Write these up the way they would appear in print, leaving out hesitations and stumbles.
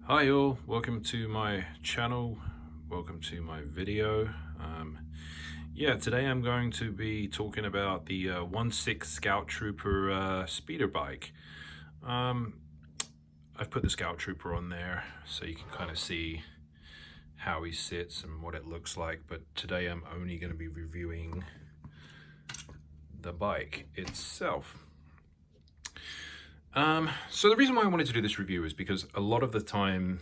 Hi all, welcome to my channel, welcome to my video. Today I'm going to be talking about the 1/6 Scout Trooper speeder bike. I've put the Scout Trooper on there so you can kind of see how he sits and what it looks like, but today I'm only going to be reviewing the bike itself. So the reason why I wanted to do this review is because a lot of the time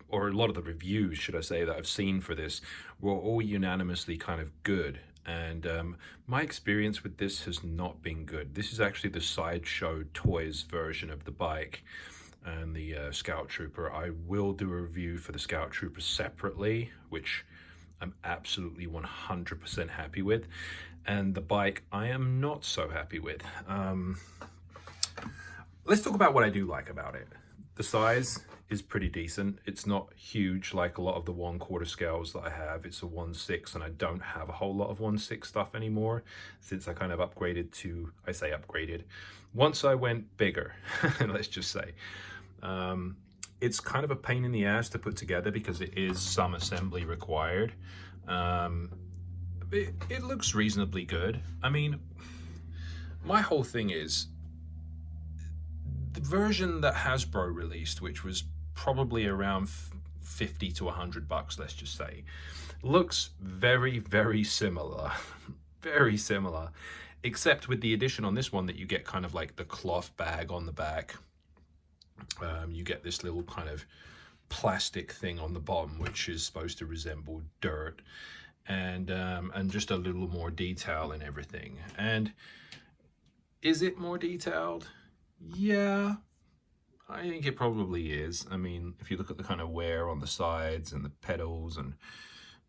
or a lot of the reviews, should I say, that I've seen for this were all unanimously kind of good. And my experience with this has not been good. This is actually the Sideshow Toys version of the bike and the Scout Trooper. I will do a review for the Scout Trooper separately, which I'm absolutely 100% happy with. And the bike I am not so happy with. Let's talk about what I do like about it. The size is pretty decent. It's not huge like a lot of the 1/4 scales that I have. It's a 1/6 and I don't have a whole lot of 1/6 stuff anymore since I kind of upgraded to, I say upgraded, once I went bigger, let's just say. It's kind of a pain in the ass to put together because it is some assembly required. It looks reasonably good. I mean, my whole thing is, the version that Hasbro released, which was probably around 50 to 100 bucks, let's just say, looks very, very similar. Very similar, except with the addition on this one that you get kind of like the cloth bag on the back. You get this little kind of plastic thing on the bottom, which is supposed to resemble dirt, and just a little more detail and everything. And is it more detailed? Yeah, I think it probably is. I mean, if you look at the kind of wear on the sides and the pedals and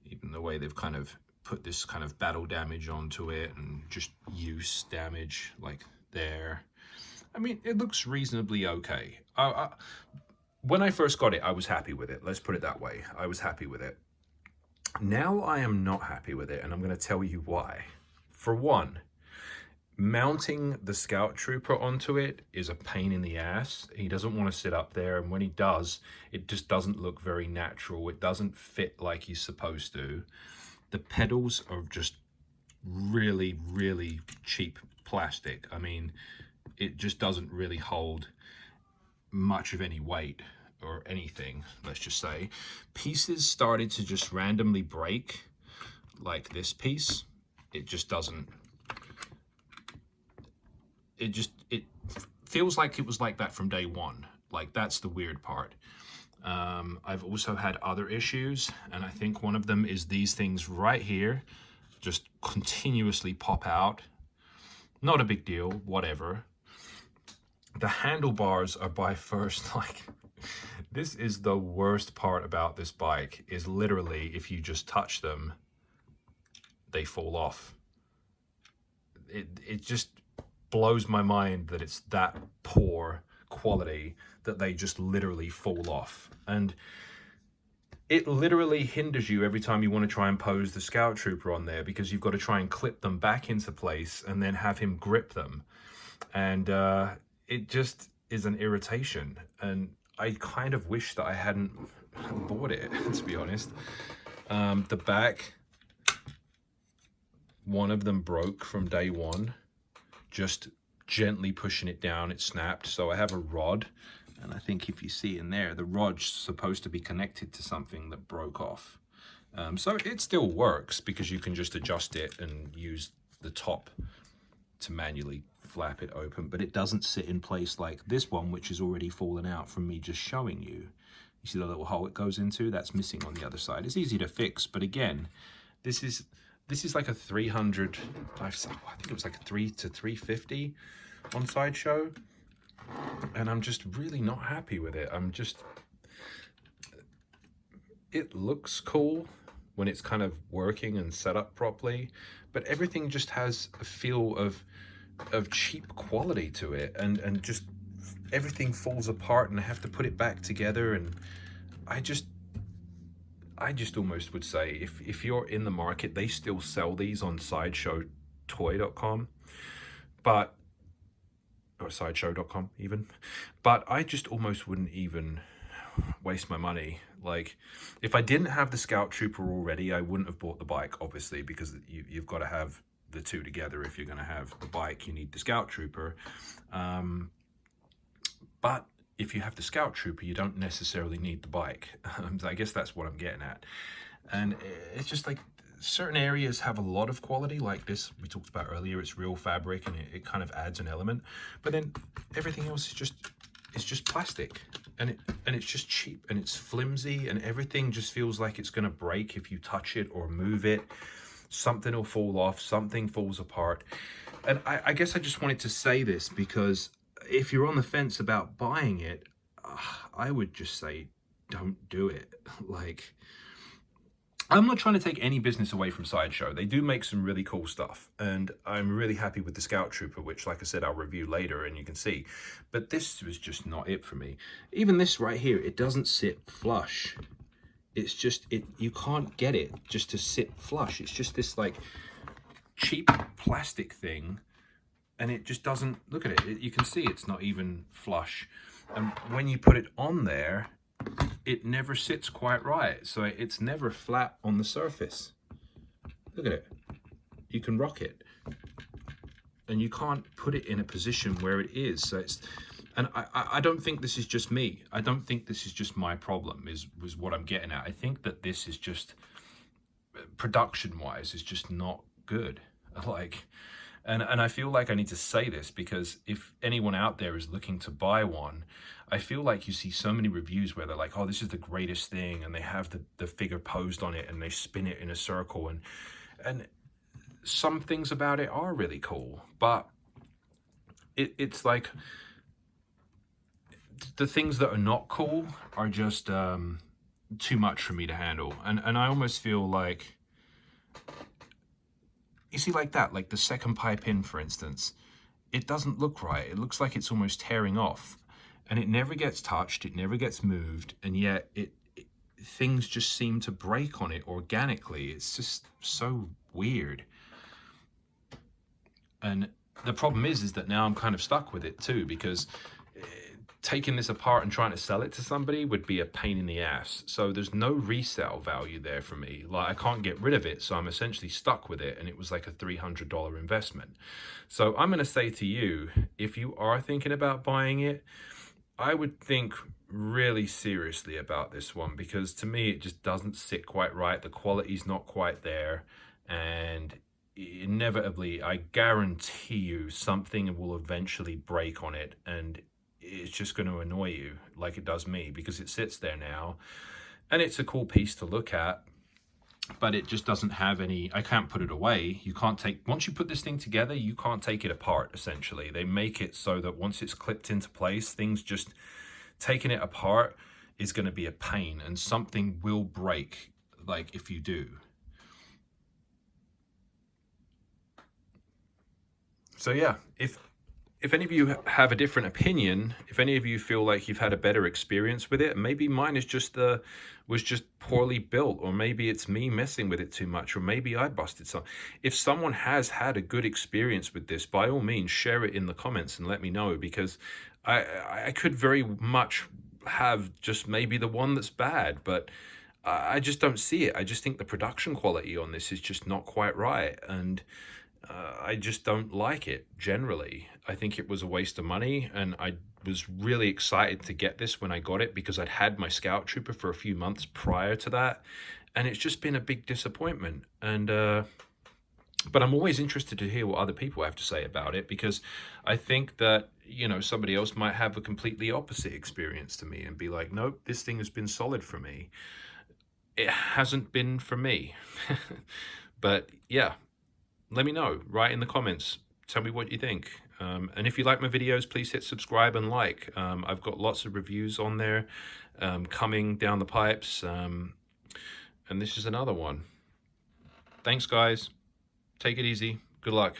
even the way they've kind of put this kind of battle damage onto it and just use damage like there, I mean, it looks reasonably okay. When I first got it, I was happy with it. Let's put it that way. I was happy with it. Now I am not happy with it, and I'm going to tell you why. For one, mounting the Scout Trooper onto it is a pain in the ass. He doesn't want to sit up there, and when he does, it just doesn't look very natural. It doesn't fit like he's supposed to. The pedals are just really, really cheap plastic. I mean, it just doesn't really hold much of any weight or anything, let's just say. Pieces started to just randomly break, like this piece. It just doesn't, it feels like it was like that from day one. Like, that's the weird part. I've also had other issues, and I think one of them is these things right here just continuously pop out. Not a big deal, whatever. The handlebars are by first, like, this is the worst part about this bike, is literally if you just touch them, they fall off. It just blows my mind that it's that poor quality that they just literally fall off. And it literally hinders you every time you want to try and pose the Scout Trooper on there, because you've got to try and clip them back into place and then have him grip them. And it just is an irritation. And I kind of wish that I hadn't bought it, to be honest. The back, one of them broke from day one. Just gently pushing it down, it snapped. So I have a rod, and I think if you see in there, the rod's supposed to be connected to something that broke off. So it still works because you can just adjust it and use the top to manually flap it open, but it doesn't sit in place like this one, which is already fallen out from me just showing you. You see the little hole it goes into? That's missing on the other side. It's easy to fix, but again, this is like a 300, I think it was like a 3 to 350 on Sideshow, and I'm just really not happy with it. It looks cool when it's kind of working and set up properly, but everything just has a feel of cheap quality to it, and just everything falls apart, and I have to put it back together. And I just almost would say, if you're in the market, they still sell these on sideshowtoy.com, or sideshow.com even, but I just almost wouldn't even waste my money. Like, if I didn't have the Scout Trooper already, I wouldn't have bought the bike, obviously, because you've got to have the two together. If you're going to have the bike, you need the Scout Trooper. But if you have the Scout Trooper, you don't necessarily need the bike. I guess that's what I'm getting at. And it's just like certain areas have a lot of quality, like this we talked about earlier. It's real fabric and it kind of adds an element. But then everything else is just plastic, and it's just cheap, and it's flimsy, and everything just feels like it's going to break if you touch it or move it. Something will fall off, something falls apart. And I guess I just wanted to say this because if you're on the fence about buying it, I would just say don't do it. Like, I'm not trying to take any business away from Sideshow. They do make some really cool stuff, and I'm really happy with the Scout Trooper, which, like I said, I'll review later and you can see. But this was just not it for me. Even this right here, it doesn't sit flush. It's just, you can't get it just to sit flush. It's just this like cheap plastic thing, and it just doesn't, look at it. You can see it's not even flush. And when you put it on there, it never sits quite right. So it's never flat on the surface. Look at it. You can rock it, and you can't put it in a position where it is. So it's, and I don't think this is just me. I don't think this is just my problem, was what I'm getting at. I think that this is just, production-wise, is just not good. Like, and I feel like I need to say this because if anyone out there is looking to buy one, I feel like you see so many reviews where they're like, oh, this is the greatest thing, and they have the figure posed on it and they spin it in a circle, and some things about it are really cool, but it's like the things that are not cool are just too much for me to handle. And I almost feel like, you see, like that, like the second pipe in, for instance, it doesn't look right. It looks like it's almost tearing off, and it never gets touched, it never gets moved, and yet things just seem to break on it organically. It's just so weird. And the problem is that now I'm kind of stuck with it too, because taking this apart and trying to sell it to somebody would be a pain in the ass. So there's no resale value there for me. Like, I can't get rid of it, so I'm essentially stuck with it, and it was like a $300 investment. So I'm going to say to you, if you are thinking about buying it, I would think really seriously about this one, because to me it just doesn't sit quite right. The quality's not quite there, and inevitably, I guarantee you, something will eventually break on it, and it's just going to annoy you like it does me, because it sits there now and it's a cool piece to look at, but it just doesn't have any, I can't put it away. You can't take, once you put this thing together, you can't take it apart, essentially. They make it so that once it's clipped into place, things just, taking it apart is going to be a pain, and something will break, like, if you do. So yeah, if any of you have a different opinion, if any of you feel like you've had a better experience with it, maybe mine is just was just poorly built, or maybe it's me messing with it too much, or maybe I busted something. If someone has had a good experience with this, by all means, share it in the comments and let me know, because I could very much have just maybe the one that's bad, but I just don't see it. I just think the production quality on this is just not quite right, and I just don't like it generally. I think it was a waste of money, and I was really excited to get this when I got it, because I'd had my Scout Trooper for a few months prior to that, and it's just been a big disappointment. And but I'm always interested to hear what other people have to say about it, because I think that, you know, somebody else might have a completely opposite experience to me and be like, nope, this thing has been solid for me. It hasn't been for me. But yeah, let me know, write in the comments, tell me what you think. And if you like my videos, please hit subscribe and like. I've got lots of reviews on there coming down the pipes, and this is another one. Thanks guys, take it easy, good luck.